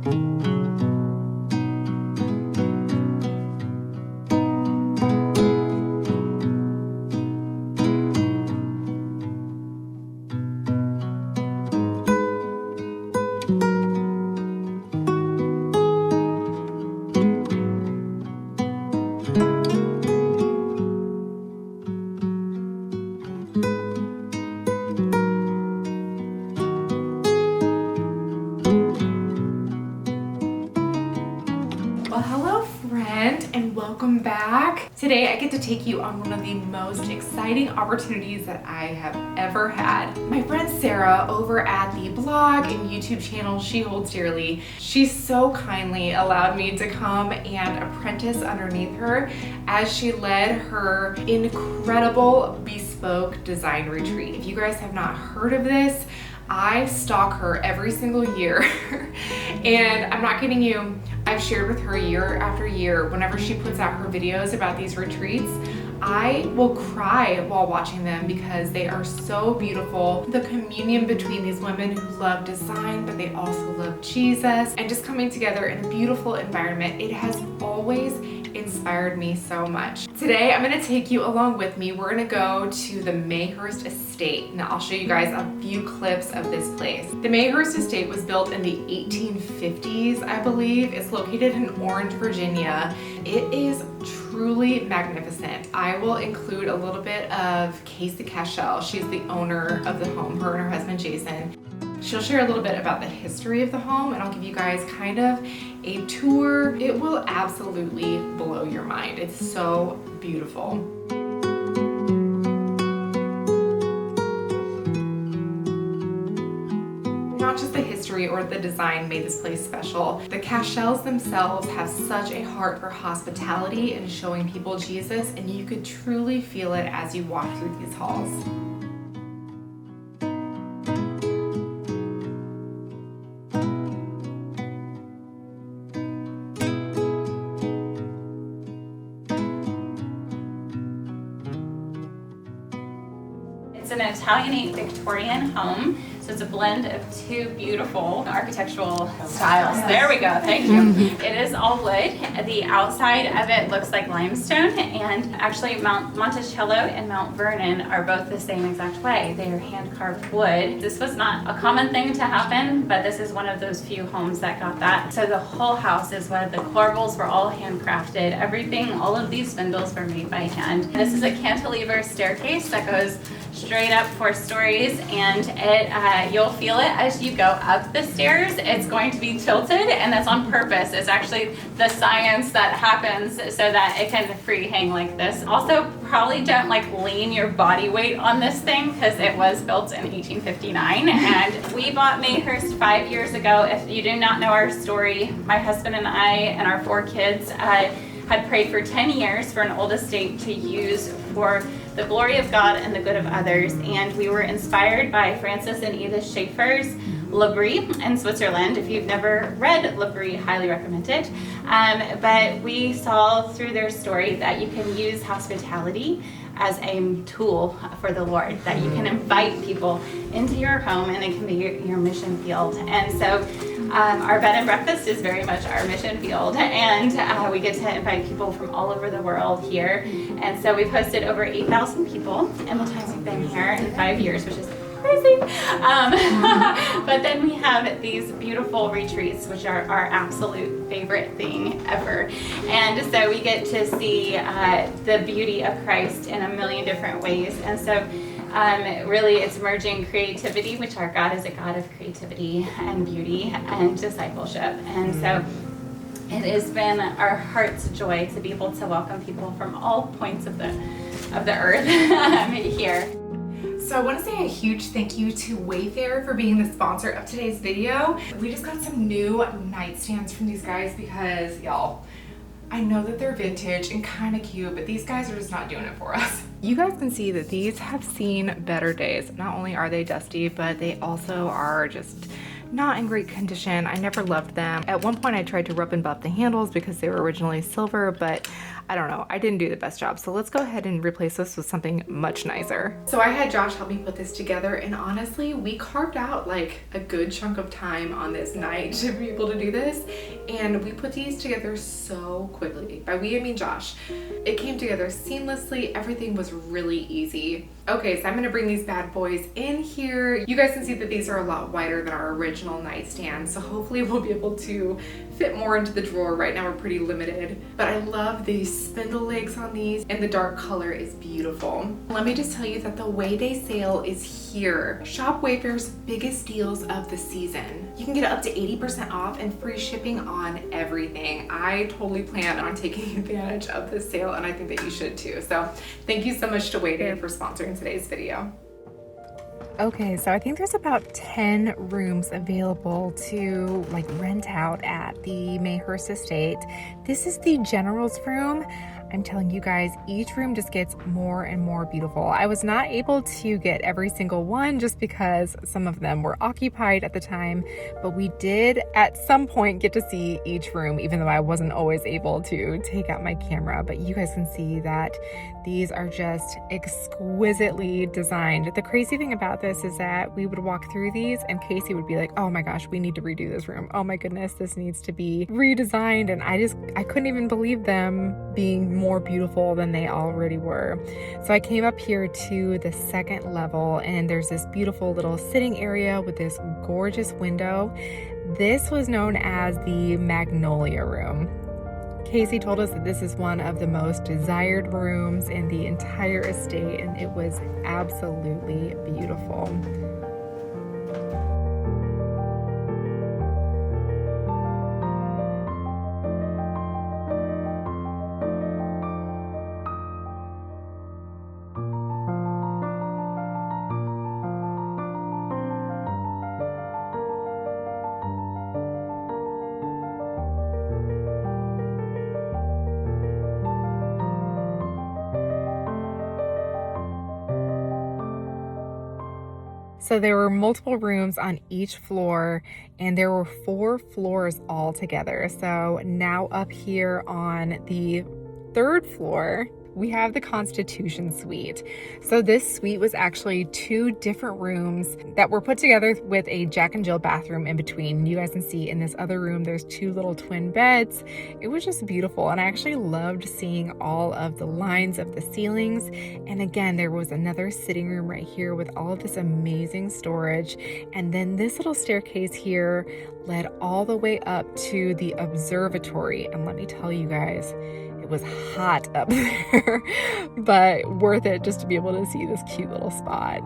Well, hello friend, and welcome back. Today I get to take you on one of the most exciting opportunities that I have ever had. My friend Sarah over at the blog and YouTube channel she holds dearly, she so kindly allowed me to come and apprentice underneath her as she led her incredible Bespoke design retreat. If you guys have not heard of this, I stalk her every single year and I'm not kidding you, I've shared with her year after year whenever she puts out her videos about these retreats. I will cry while watching them because they are so beautiful. The communion between these women who love design, but they also love Jesus, and just coming together in a beautiful environment, it has always inspired me so much. Today, I'm gonna take you along with me. We're gonna go to the Mayhurst Estate. Now, I'll show you guys a few clips of this place. The Mayhurst Estate was built in the 1850s, I believe. It's located in Orange, Virginia. It is truly magnificent. I will include a little bit of Casey Cashel. She's the owner of the home, her and her husband Jason. She'll share a little bit about the history of the home, and I'll give you guys kind of a tour. It will absolutely blow your mind. It's so beautiful. Not just the history or the design made this place special. The Cashels themselves have such a heart for hospitality and showing people Jesus, and you could truly feel it as you walk through these halls. It's an Italianate Victorian home, so it's a blend of two beautiful architectural styles. There we go, thank you. It is all wood. The outside of it looks like limestone, and actually Mount Monticello and Mount Vernon are both the same exact way. They are hand-carved wood. This was not a common thing to happen, but this is one of those few homes that got that. So the whole house is wood. The corbels were all handcrafted. Everything, all of these spindles were made by hand. This is a cantilever staircase that goes straight up 4 stories, and you'll feel it as you go up the stairs. It's going to be tilted, and that's on purpose. It's actually the science that happens so that it can free hang like this. Also, probably don't lean your body weight on this thing because it was built in 1859, and we bought Mayhurst 5 years ago. If you do not know our story, my husband and I and our 4 kids had prayed for 10 years for an old estate to use for the glory of God and the good of others, and we were inspired by Francis and Edith Schaeffer's L'Abri in Switzerland. If you've never read L'Abri, highly recommend it. But we saw through their story that you can use hospitality as a tool for the Lord, that you can invite people into your home and it can be your mission field. And so our bed and breakfast is very much our mission field, and we get to invite people from all over the world here. And so we've hosted over 8,000 people in the time we've been here in 5 years, which is crazy. But then we have these beautiful retreats, which are our absolute favorite thing ever. And so we get to see the beauty of Christ in a million different ways. And so really it's merging creativity, which our God is a God of creativity and beauty and discipleship. And so it has been our heart's joy to be able to welcome people from all points of the earth here. So I want to say a huge thank you to Wayfair for being the sponsor of today's video. We just got some new nightstands from these guys because, y'all, I know that they're vintage and kind of cute, but these guys are just not doing it for us. You guys can see that these have seen better days. Not only are they dusty, but they also are just not in great condition. I never loved them. At one point I tried to rub and buff the handles because they were originally silver, but I don't know, I didn't do the best job. So let's go ahead and replace this with something much nicer. So I had Josh help me put this together, and honestly, we carved out like a good chunk of time on this night to be able to do this. And we put these together so quickly. By we, I mean Josh. It came together seamlessly. Everything was really easy. Okay, so I'm gonna bring these bad boys in here. You guys can see that these are a lot wider than our original nightstand, so hopefully we'll be able to fit more into the drawer. Right now we're pretty limited, but I love these spindle legs on these, and the dark color is beautiful. Let me just tell you that the Way Day sale is here. Shop Wayfair's biggest deals of the season. You can get up to 80% off and free shipping on everything. I totally plan on taking advantage of this sale, and I think that you should too. So thank you so much to Way Day for sponsoring today's video. Okay, so I think there's about 10 rooms available to like rent out at the Mayhurst estate. This is the general's room. I'm telling you guys, each room just gets more and more beautiful. I was not able to get every single one just because some of them were occupied at the time, but we did at some point get to see each room, even though I wasn't always able to take out my camera. But you guys can see that these are just exquisitely designed. The crazy thing about this is that we would walk through these and Casey would be like, oh my gosh, we need to redo this room. Oh my goodness, this needs to be redesigned. And I couldn't even believe them being more beautiful than they already were. So I came up here to the second level, and there's this beautiful little sitting area with this gorgeous window. This was known as the Magnolia Room. Casey told us that this is one of the most desired rooms in the entire estate, and it was absolutely beautiful. So there were multiple rooms on each floor, and there were 4 floors all together. So now up here on the 3rd floor, we have the Constitution Suite. So this suite was actually 2 different rooms that were put together with a Jack and Jill bathroom in between. You guys can see in this other room, there's 2 little twin beds. It was just beautiful, and I actually loved seeing all of the lines of the ceilings. And again, there was another sitting room right here with all of this amazing storage. And then this little staircase here led all the way up to the observatory. And let me tell you guys, was hot up there, but worth it just to be able to see this cute little spot.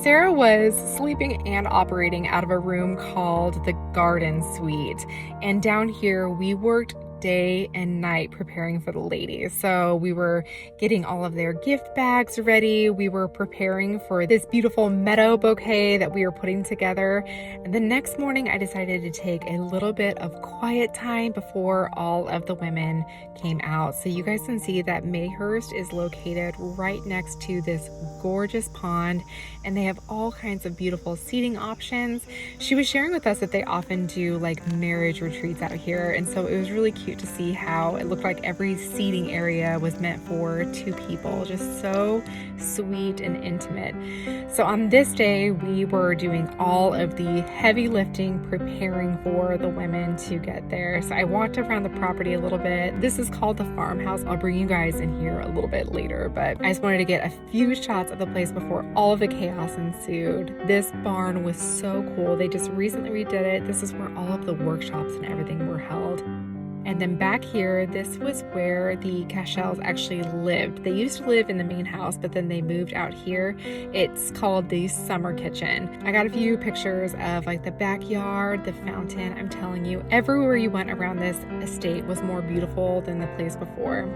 Sarah was sleeping and operating out of a room called the Garden Suite, and down here we worked day and night preparing for the ladies. So we were getting all of their gift bags ready. We were preparing for this beautiful meadow bouquet that we were putting together. And the next morning I decided to take a little bit of quiet time before all of the women came out. So you guys can see that Mayhurst is located right next to this gorgeous pond, and they have all kinds of beautiful seating options. She was sharing with us that they often do like marriage retreats out here, and so it was really cute to see how it looked like every seating area was meant for 2 people. Just so sweet and intimate. So on this day, we were doing all of the heavy lifting, preparing for the women to get there. So I walked around the property a little bit. This is called the farmhouse. I'll bring you guys in here a little bit later, but I just wanted to get a few shots of the place before all of the chaos ensued. This barn was so cool. They just recently redid it. This is where all of the workshops and everything were held. And then back here, this was where the Cashels actually lived. They used to live in the main house, but then they moved out here. It's called the summer kitchen. I got a few pictures of like the backyard, the fountain. I'm telling you, everywhere you went around this estate was more beautiful than the place before.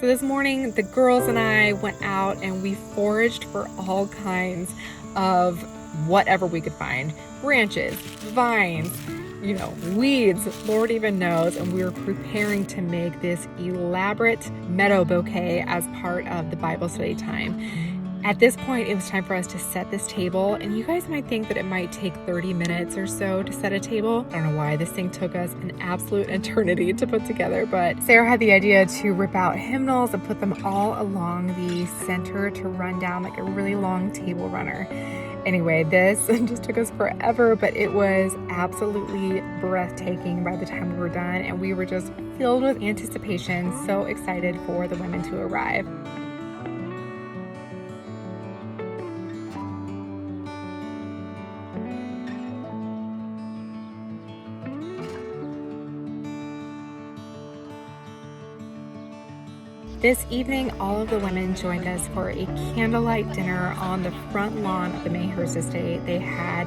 So this morning, the girls and I went out and we foraged for all kinds of whatever we could find. Branches, vines, weeds, Lord even knows. And we were preparing to make this elaborate meadow bouquet as part of the Bible study time. At this point, it was time for us to set this table, and you guys might think that it might take 30 minutes or so to set a table. I don't know why this thing took us an absolute eternity to put together, but Sarah had the idea to rip out hymnals and put them all along the center to run down like a really long table runner. Anyway, this just took us forever, but it was absolutely breathtaking by the time we were done, and we were just filled with anticipation, so excited for the women to arrive. This evening, all of the women joined us for a candlelight dinner on the front lawn of the Mayhurst estate. They had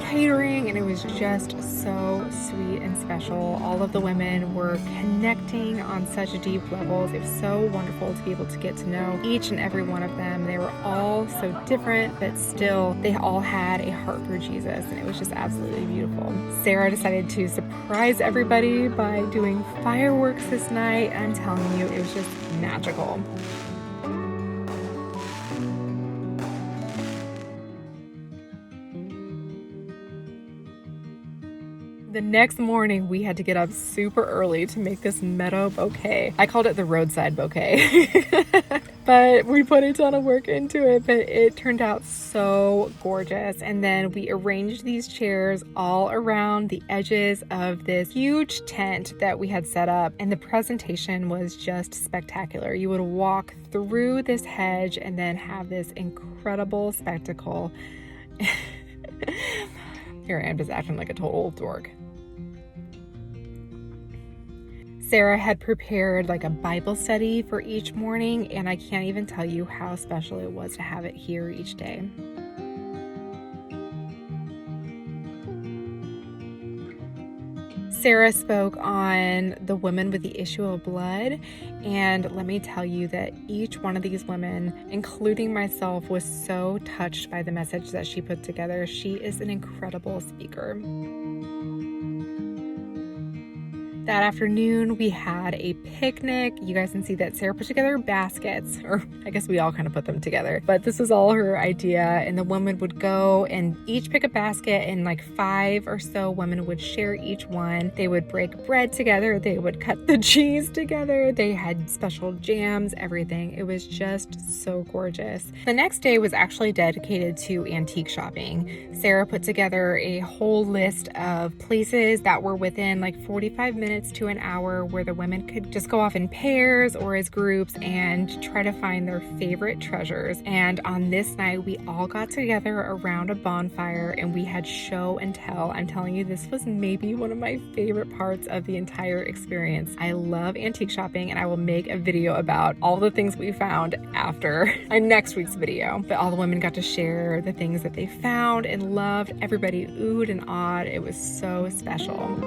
catering, and it was just so sweet and special. All of the women were connecting on such deep levels. It was so wonderful to be able to get to know each and every one of them. They were all so different, but still they all had a heart for Jesus, and it was just absolutely beautiful. Sarah decided to surprise everybody by doing fireworks this night. I'm telling you, it was just magical. The next morning, we had to get up super early to make this meadow bouquet. I called it the roadside bouquet, but we put a ton of work into it, but it turned out so gorgeous. And then we arranged these chairs all around the edges of this huge tent that we had set up, and the presentation was just spectacular. You would walk through this hedge and then have this incredible spectacle. Here I am just acting like a total dork. Sarah had prepared like a Bible study for each morning, and I can't even tell you how special it was to have it here each day. Sarah spoke on the woman with the issue of blood, and let me tell you that each one of these women, including myself, was so touched by the message that she put together. She is an incredible speaker. That afternoon, we had a picnic. You guys can see that Sarah put together baskets, or I guess we all kind of put them together, but this was all her idea. And the women would go and each pick a basket, and like 5 or so women would share each one. They would break bread together. They would cut the cheese together. They had special jams, everything. It was just so gorgeous. The next day was actually dedicated to antique shopping. Sarah put together a whole list of places that were within like 45 minutes to an hour where the women could just go off in pairs or as groups and try to find their favorite treasures. And on this night, we all got together around a bonfire and we had show and tell. I'm telling you, this was maybe one of my favorite parts of the entire experience. I love antique shopping, and I will make a video about all the things we found after next week's video. But all the women got to share the things that they found and loved. Everybody oohed and awed. It was so special.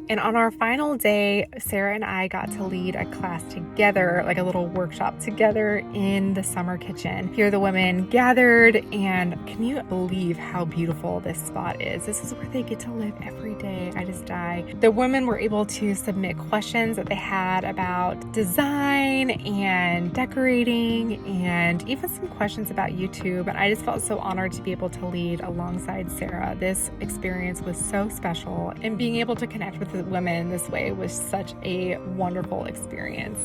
And on our final day, Sarah and I got to lead a class together, like a little workshop together in the summer kitchen. Here the women gathered, and can you believe how beautiful this spot is? This is where they get to live every day. I just die. The women were able to submit questions that they had about design and decorating, and even some questions about YouTube. And I just felt so honored to be able to lead alongside Sarah. This experience was so special, and being able to connect with the women in this way was such a wonderful experience.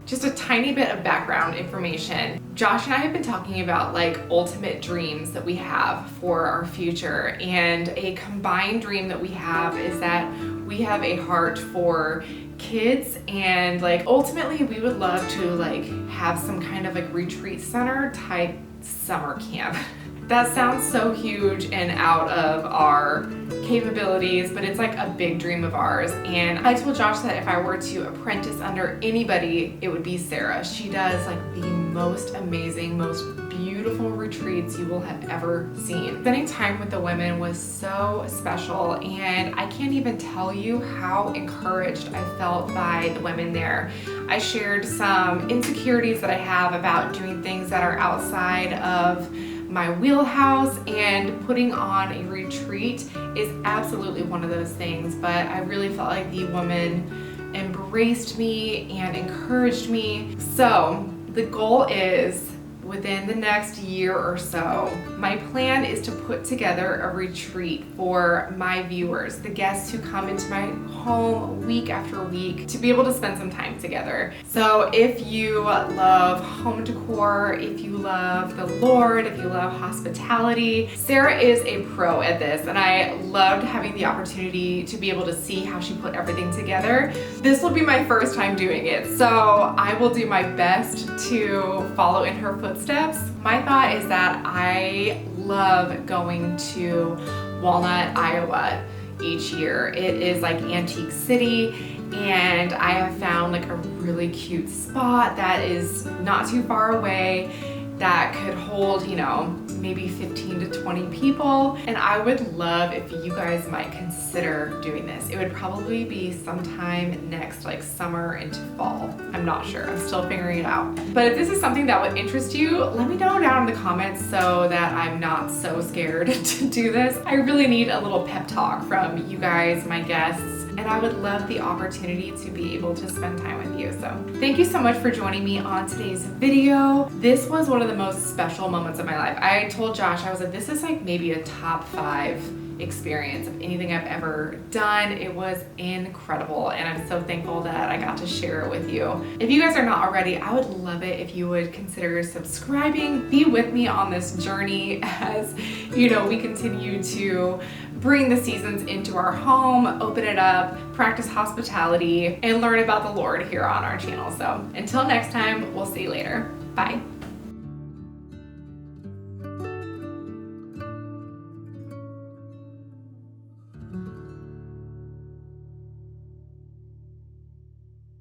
Just a tiny bit of background information. Josh and I have been talking about like ultimate dreams that we have for our future, and a combined dream that we have is that we have a heart for kids, and like ultimately we would love to like have some kind of like retreat center type summer camp. That sounds so huge and out of our capabilities, but it's like a big dream of ours. And I told Josh that if I were to apprentice under anybody, it would be Sarah. She does like the most amazing, most beautiful retreats you will have ever seen. Spending time with the women was so special, and I can't even tell you how encouraged I felt by the women there. I shared some insecurities that I have about doing things that are outside of my wheelhouse, and putting on a retreat is absolutely one of those things. But I really felt like the woman embraced me and encouraged me. So the goal is, within the next year or so, my plan is to put together a retreat for my viewers, the guests who come into my home week after week, to be able to spend some time together. So if you love home decor, if you love the Lord, if you love hospitality, Sarah is a pro at this, and I loved having the opportunity to be able to see how she put everything together. This will be my first time doing it, so I will do my best to follow in her footsteps. My thought is that I love going to Walnut, Iowa each year. It is like Antique City, and I have found like a really cute spot that is not too far away that could hold, you know, maybe 15 to 20 people. And I would love if you guys might consider doing this. It would probably be sometime next, like summer into fall. I'm not sure, I'm still figuring it out. But if this is something that would interest you, let me know down in the comments so that I'm not so scared to do this. I really need a little pep talk from you guys, my guests, and I would love the opportunity to be able to spend time with you. So thank you so much for joining me on today's video. This was one of the most special moments of my life. I told Josh, I was like, this is like maybe a top 5 experience of anything I've ever done. It was incredible, and I'm so thankful that I got to share it with you. If you guys are not already, I would love it if you would consider subscribing. Be with me on this journey as, you know, we continue to bring the seasons into our home, open it up, practice hospitality, and learn about the Lord here on our channel. So until next time, we'll see you later. Bye.